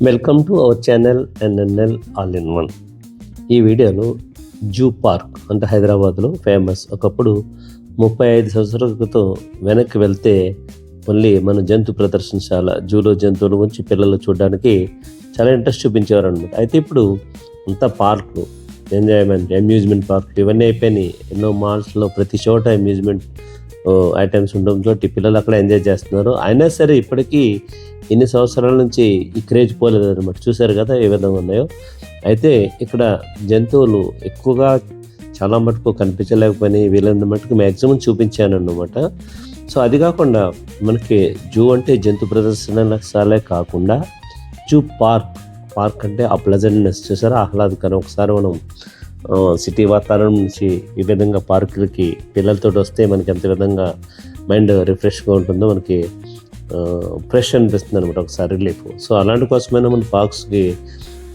Welcome to our channel NNL all in one. ఈ వీడియోలో zoo park అంటే హైదరాబాద్లో ఫేమస్. ఒకప్పుడు 35 సంవత్సరాల క్రితం వెనక్కి వెళ్తే మళ్ళీ మన జంతు ప్రదర్శనశాల జూలో జంతువుల గురించి పిల్లలు చూడడానికి చాలా ఇంట్రెస్ట్ చూపించేవారు అనమాట. అయితే ఇప్పుడు అంతా పార్కులు, ఎంజాయ్మెంట్, అమ్యూజ్మెంట్ పార్క్ ఇవన్నీ అయిపోయినాయి. ఎన్నో మాల్స్లో ప్రతి చోట అమ్యూజ్మెంట్ ఐటమ్స్ ఉండడంతో పిల్లలు అక్కడ ఎంజాయ్ చేస్తున్నారు. అయినా సరే ఇప్పటికీ ఎన్ని సంవత్సరాల నుంచి ఈ క్రేజ్ పోలేదు అనమాట. చూశారు కదా ఏ విధంగా ఉన్నాయో. అయితే ఇక్కడ జంతువులు ఎక్కువగా చాలా మటుకు కనిపించలేకపోయినాయి. వీళ్ళని మటుకు మ్యాక్సిమం చూపించాను అన్నమాట. సో అది కాకుండా మనకి జూ అంటే జంతు ప్రదర్శనశాలే కాకుండా జూ పార్క్ అంటే ఆ ప్లెజెంట్నెస్ చూసారా, ఆహ్లాదకరం. ఒకసారి మనం సిటీ వాతావరణం నుంచి ఈ విధంగా పార్కులకి పిల్లలతో వస్తే మనకి ఎంత విధంగా మైండ్ రిఫ్రెష్గా ఉంటుందో, మనకి ఫ్రెష్ అనిపిస్తుంది అనమాట, ఒకసారి రిలీఫ్. సో అలాంటి కోసమైనా మనం పార్క్స్కి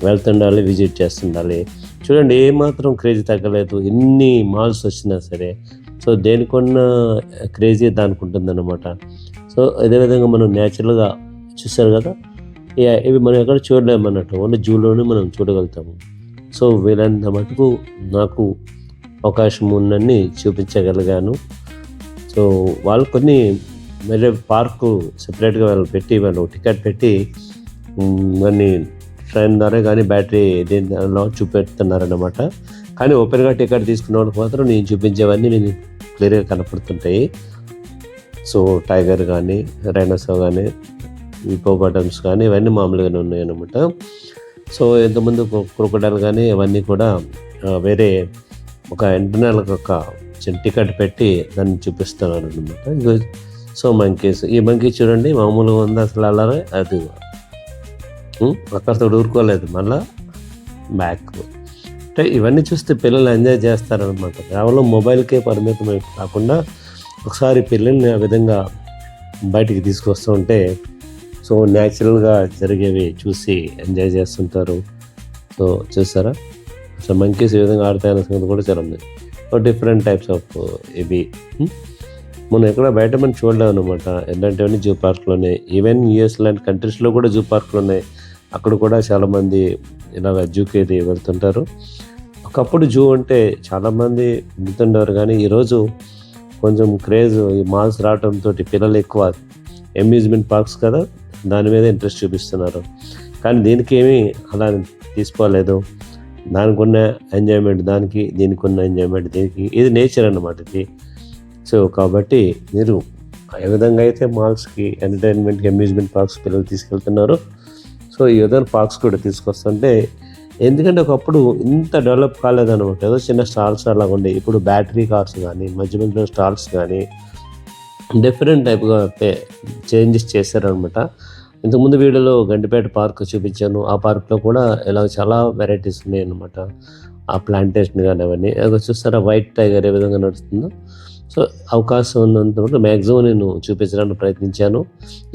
వెళ్తుండాలి, విజిట్ చేస్తుండాలి. చూడండి ఏమాత్రం క్రేజీ తగ్గలేదు, ఎన్ని మాల్స్ వచ్చినా సరే. సో దేనికొన్న క్రేజీ దానికి ఉంటుంది అనమాట. సో అదేవిధంగా మనం న్యాచురల్గా చూసారు కదా, ఇవి మనం ఎక్కడ చూడలేమన్నట్టు, ఓన్లీ జూలోనే మనం చూడగలుగుతాము. సో వీళ్ళంత మటుకు నాకు అవకాశం ఉన్నన్ని చూపించగలిగాను. సో వాళ్ళు కొన్ని వేరే పార్కు సెపరేట్గా వాళ్ళు టికెట్ పెట్టి దాన్ని ట్రైన్ ద్వారా కానీ బ్యాటరీ దీనిలో చూపెడుతున్నారన్నమాట. కానీ ఓపెన్గా టికెట్ తీసుకున్న వాళ్ళకి మాత్రం నేను చూపించేవన్నీ నేను క్లియర్గా కనపడుతుంటాయి. సో టైగర్ కానీ, రైనోసో కానీ, హిప్పోపాటమ్స్ కానీ ఇవన్నీ మామూలుగానే ఉన్నాయి అన్నమాట. సో ఇంతకుముందు క్రొకోడైల్ కానీ ఇవన్నీ కూడా వేరే ఒక ఇంటర్నల్ ఒక టికెట్ పెట్టి దాన్ని చూపిస్తున్నారు అనమాట. సో మంకీస్, ఈ మంకీ చూడండి మామూలుగా ఉంది అసలు, అలాగే అది అక్కడితో ఊరుకోలేదు, మళ్ళా బ్యాక్. అంటే ఇవన్నీ చూస్తే పిల్లలు ఎంజాయ్ చేస్తారనమాట. కేవలం మొబైల్కే పరిమితం కాకుండా ఒకసారి పిల్లల్ని ఆ విధంగా బయటికి తీసుకొస్తూ ఉంటే సో న్యాచురల్గా జరిగేవి చూసి ఎంజాయ్ చేస్తుంటారు. సో చూసారా, సో మంకీస్ ఈ విధంగా ఆడతాయన్న సంగతి కూడా చాలా ఉంది. డిఫరెంట్ టైప్స్ ఆఫ్ ఇవి మనం ఎక్కడ బయట మనం చూడలేము అనమాట. ఇలాంటివన్నీ జూ పార్క్లోనే. ఈవెన్ యూఎస్ లాంటి కంట్రీస్లో కూడా జూ పార్క్లు ఉన్నాయి. అక్కడ కూడా చాలామంది ఇలాగ జూకి ఇది వెళ్తుంటారు. ఒకప్పుడు జూ అంటే చాలామంది వెళ్తుండేవారు, కానీ ఈరోజు కొంచెం క్రేజ్ ఈ మాల్స్ రావడంతో పిల్లలు ఎక్కువ అమ్యూజ్మెంట్ పార్క్స్ కదా, దాని మీద ఇంట్రెస్ట్ చూపిస్తున్నారు. కానీ దీనికి ఏమీ అలా తీసుకోలేదు. దానికి ఉన్న ఎంజాయ్మెంట్ దానికి, దీనికి ఉన్న ఎంజాయ్మెంట్ దీనికి. ఇది నేచర్ అన్నమాట ఇది. సో కాబట్టి మీరు ఏ విధంగా అయితే మాల్స్కి, ఎంటర్టైన్మెంట్కి, అమ్యూజ్మెంట్ పార్క్స్ పిల్లలు తీసుకెళ్తున్నారు, సో ఈ విధంగా పార్క్స్ కూడా తీసుకొస్తుంటే, ఎందుకంటే ఒకప్పుడు ఇంత డెవలప్ కాలేదన్నమాట. ఏదో చిన్న స్టాల్స్ అలాగ ఉండే. ఇప్పుడు బ్యాటరీ కార్స్ కానీ, మధ్య మధ్యలో స్టాల్స్ కానీ డిఫరెంట్ టైప్గా చేంజెస్ చేశారనమాట. ఇంతకుముందు వీడియోలో గండిపేట పార్క్ చూపించాను. ఆ పార్క్లో కూడా ఇలా చాలా వెరైటీస్ ఉన్నాయి అన్నమాట. ఆ ప్లాంటేషన్ కానీ అవన్నీ చూస్తారా, వైట్ టైగర్ ఏ విధంగా నడుస్తుందో. సో అవకాశం ఉన్నంత వరకు మ్యాక్సిమం నేను చూపించడానికి ప్రయత్నించాను.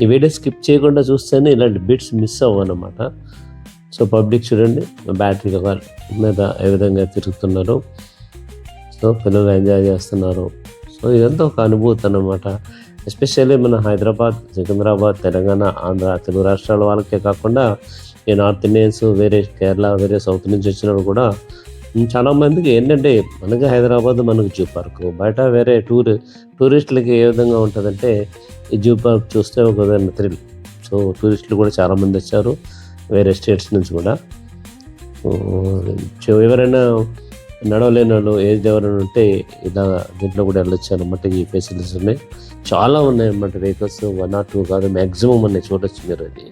ఈ వీడియో స్కిప్ చేయకుండా చూస్తేనే ఇలాంటి బిట్స్ మిస్ అవ్వనమాట. సో పబ్లిక్ చూడండి బ్యాటరీ కార్ మీద ఏ విధంగా తిరుగుతున్నారు. సో పిల్లలు ఎంజాయ్ చేస్తున్నారు. సో ఇదంతా ఒక అనుభూతి అన్నమాట. ఎస్పెషల్లీ మన హైదరాబాద్, సికింద్రాబాద్, తెలంగాణ, ఆంధ్ర, తెలుగు రాష్ట్రాల వాళ్ళకే కాకుండా ఈ నార్త్ ఇండియన్స్, వేరే కేరళ, వేరే సౌత్ నుంచి వచ్చినప్పుడు కూడా చాలామందికి ఏంటంటే, మనకి హైదరాబాద్ మనకు జూ పార్క్, బయట వేరే టూరిస్టులకి ఏ విధంగా ఉంటుందంటే ఈ జూ పార్క్ చూస్తే ఒక విధంగా థ్రిల్. సో టూరిస్టులు కూడా చాలామంది వచ్చారు వేరే స్టేట్స్ నుంచి కూడా. ఎవరైనా నడవలేని వాళ్ళు, ఏజ్ ఎవరైనా ఉంటే ఇలా దీంట్లో కూడా వెళ్ళొచ్చు అనమాట. ఈ ఫెసిలిటీస్ ఉన్నాయి, చాలా ఉన్నాయి అన్నమాట. వెహికల్స్ 1 or 2 కాదు, మ్యాక్సిమం ఉన్నాయి, చూడొచ్చు మీరు అది.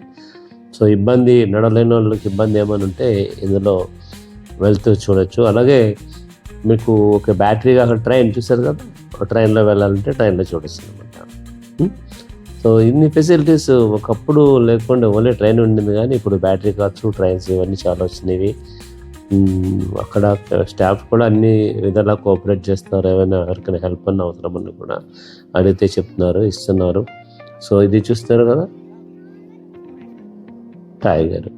సో ఇబ్బంది, నడవలేని వాళ్ళకి ఇబ్బంది ఏమైనా ఉంటే ఇందులో వెళ్తూ చూడొచ్చు. అలాగే మీకు ఒక బ్యాటరీ కాకుండా ట్రైన్ చూసారు కదా, ట్రైన్లో వెళ్ళాలంటే ట్రైన్లో చూడొచ్చు అనమాట. సో ఇన్ని ఫెసిలిటీస్ ఒకప్పుడు లేకుండా ఓన్లీ ట్రైన్ ఉండింది, కానీ ఇప్పుడు బ్యాటరీ కార్స్, ట్రైన్స్ ఇవన్నీ చాలా వచ్చినాయి. అక్కడ స్టాఫ్ కూడా అన్ని విధాలా కోఆపరేట్ చేస్తున్నారు. ఏమైనా ఎవరికైనా హెల్ప్ అన్న అవసరం అని కూడా అడిగితే చెప్తున్నారు, ఇస్తున్నారు. సో ఇది చూస్తారు కదా టైగర్.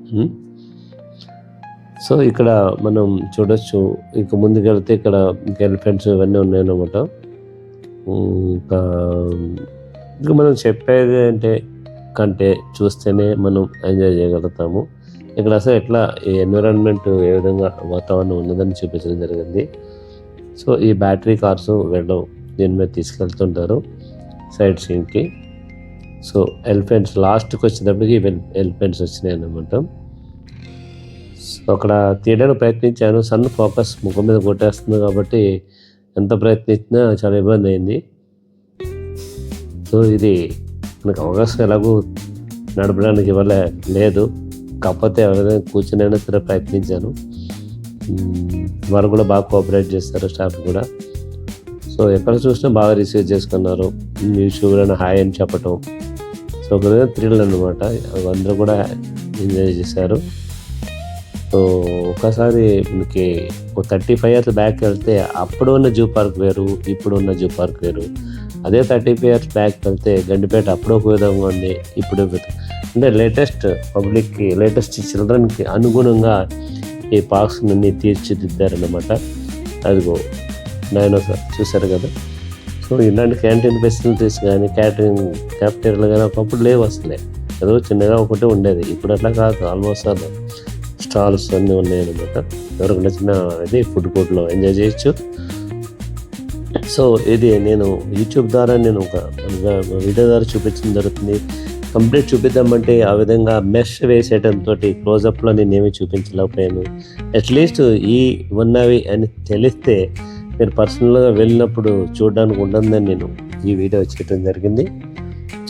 సో ఇక్కడ మనం చూడొచ్చు. ఇక ముందుకు వెళ్తే ఇక్కడ ఎలిఫెంట్స్ ఇవన్నీ ఉన్నాయన్నమాట. ఇంకా మనం చెప్పేది అంటే కంటే చూస్తేనే మనం ఎంజాయ్ చేయగలుగుతాము. ఇక్కడ అసలు ఎట్లా ఈ ఎన్విరాన్మెంట్ ఏ విధంగా వాతావరణం ఉన్నదని చూపించడం జరిగింది. సో ఈ బ్యాటరీ కార్స్ వీళ్ళు దీని మీద తీసుకెళ్తుంటారు సైట్ సీయింగ్కి. సో ఎలిఫెంట్స్ లాస్ట్కి వచ్చేటప్పటికి ఎలిఫెంట్స్ వచ్చినాయి అన్నమాట. సో అక్కడ తీయడానికి ప్రయత్నించాను, సన్ ఫోకస్ ముఖం మీద కొట్టేస్తుంది కాబట్టి ఎంత ప్రయత్నించినా చాలా ఇబ్బంది అయింది. సో ఇది మనకు అవకాశం ఎలాగూ నడపడానికి ఇవ్వలే లేదు, కాకపోతే ఎవరైనా కూర్చునైనా సరే ప్రయత్నించాను. వారు కూడా బాగా కోఆపరేట్ చేస్తారు, స్టాఫ్ కూడా. సో ఎక్కడ చూసినా బాగా రిసీవ్ చేసుకున్నారు, యూట్యూబ్లో హాయ్ అని చెప్పటం. సో ఒక విధంగా థ్రిల్ అనమాట, అందరూ కూడా ఎంజాయ్ చేశారు. సో ఒకసారి మనకి ఒక 35 years బ్యాక్ వెళ్తే అప్పుడు ఉన్న జూ పార్క్ వేరు, ఇప్పుడు ఉన్న జూ పార్క్ వేరు. అదే 35 years బ్యాక్ వెళ్తే గండిపేట అప్పుడు ఒక విధంగా ఉంది, ఇప్పుడు అంటే లేటెస్ట్ పబ్లిక్కి, లేటెస్ట్ చిల్డ్రన్కి అనుగుణంగా ఈ పార్క్స్ అన్ని తీర్చిదిద్దారన్నమాట. అదిగో డైనోసార్ చూశారు కదా. సో ఇలాంటి క్యాంటీన్ ఫెసిలిటీస్ కానీ క్యాఫ్టేరియాలు కానీ ఒకప్పుడు లేవు అసలే, ఏదో చిన్నగా ఒకటి ఉండేది. ఇప్పుడు అట్లా కాదు, ఆల్మోస్ట్ ఆల్ స్టాల్స్ అన్నీ ఉన్నాయి అన్నమాట. ఎవరికి నచ్చిన ఇది ఫుడ్ కోర్ట్లో ఎంజాయ్ చేయొచ్చు. సో ఇది నేను యూట్యూబ్ ద్వారా నేను ఒక వీడియో ద్వారా చూపించడం జరుగుతుంది. కంప్లీట్ చూపిద్దామంటే ఆ విధంగా మెష్ వేసేయడంతో క్లోజప్లో నేనేమీ చూపించలేకపోయాను. అట్లీస్ట్ ఈ ఉన్నవి అని తెలిస్తే మీరు పర్సనల్గా వెళ్ళినప్పుడు చూడడానికి ఉంటుందని నేను ఈ వీడియో చేయడం జరిగింది.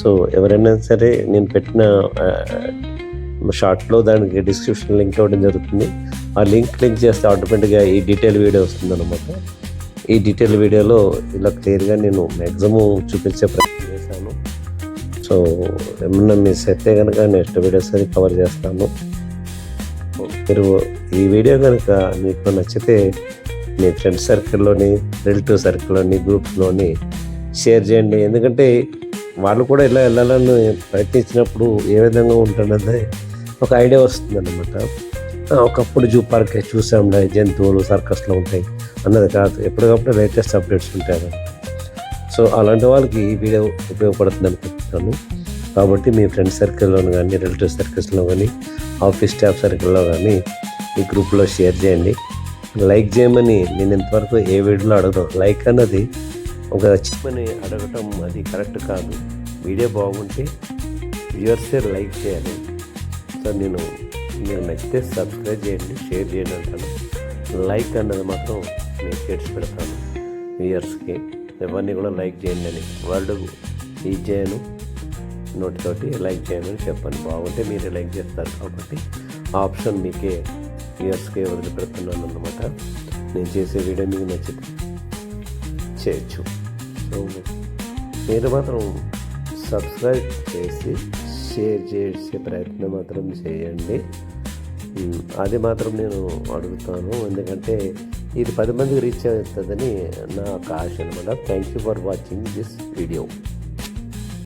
సో ఎవరైనా సరే నేను పెట్టిన షార్ట్లో దానికి డిస్క్రిప్షన్ లింక్ ఇవ్వడం జరుగుతుంది. ఆ లింక్ చేస్తే ఆటోమేటిక్గా ఈ డీటెయిల్ వీడియో వస్తుంది అనమాట. ఈ డీటెయిల్ వీడియోలో ఇలా క్లియర్గా నేను మ్యాక్సిమం చూపించే ప్రయత్నం చేశాను. సో ఏమన్నా మిస్ అయితే కనుక నెక్స్ట్ వీడియోస్ అది కవర్ చేస్తాను. మీరు ఈ వీడియో కనుక మీకు నచ్చితే మీ ఫ్రెండ్స్ సర్కిల్లోని, రిలేటివ్ సర్కిల్లోని, గ్రూప్స్లోని షేర్ చేయండి. ఎందుకంటే వాళ్ళు కూడా ఇలా వెళ్ళాలని ప్రయత్నించినప్పుడు ఏ విధంగా ఉంటుందన్నది ఒక ఐడియా వస్తుంది అన్నమాట. ఒకప్పుడు జూ పార్క్ చూసాంలే, జంతువులు సర్కస్లో ఉంటాయి అన్నది కాదు, ఎప్పటికప్పుడు లేటెస్ట్ అప్డేట్స్ ఉంటాయి. సో అలాంటి వాళ్ళకి ఈ వీడియో ఉపయోగపడుతుంది అనుకుంటున్నాను. కాబట్టి మీ ఫ్రెండ్స్ సర్కిల్లో కానీ, రిలేటివ్ సర్కిల్స్లో కానీ, ఆఫీస్ స్టాఫ్ సర్కిల్లో కానీ ఈ గ్రూప్లో షేర్ చేయండి. లైక్ చేయమని నేను ఇంతవరకు ఏ వీడియోలో అడగడం. లైక్ అన్నది ఒక చిప్పని అడగటం అది కరెక్ట్ కాదు. వీడియో బాగుంటే వ్యూవర్సే లైక్ చేయాలి. సో నేను మీరు నచ్చితే సబ్స్క్రైబ్ చేయండి, షేర్ చేయండి అంటాను. లైక్ అన్నది మాత్రం నేను చేర్చి పెడతాను వ్యూవర్స్కి. ఎవరిని కూడా లైక్ చేయండి అని వర్డ్ యూజ్ చేయను, నోటితోటి లైక్ చేయమని చెప్పండి. బాగుంటే మీరే లైక్ చేస్తారు కాబట్టి ఆ ఆప్షన్ మీకే వ్యూవర్స్కే వదిలిపెడుతున్నాను అన్నమాట. నేను చేసే వీడియో మీకు నచ్చితే చేయొచ్చు. సో మీరు మాత్రం సబ్స్క్రైబ్ చేసి షేర్ చేసే ప్రయత్నం మాత్రం చేయండి. అది మాత్రం నేను అడుగుతాను, ఎందుకంటే ఇది 10 మందికి రీచ్ అవుతుందని నా ఆశ అనమాట. Thank you for watching this video.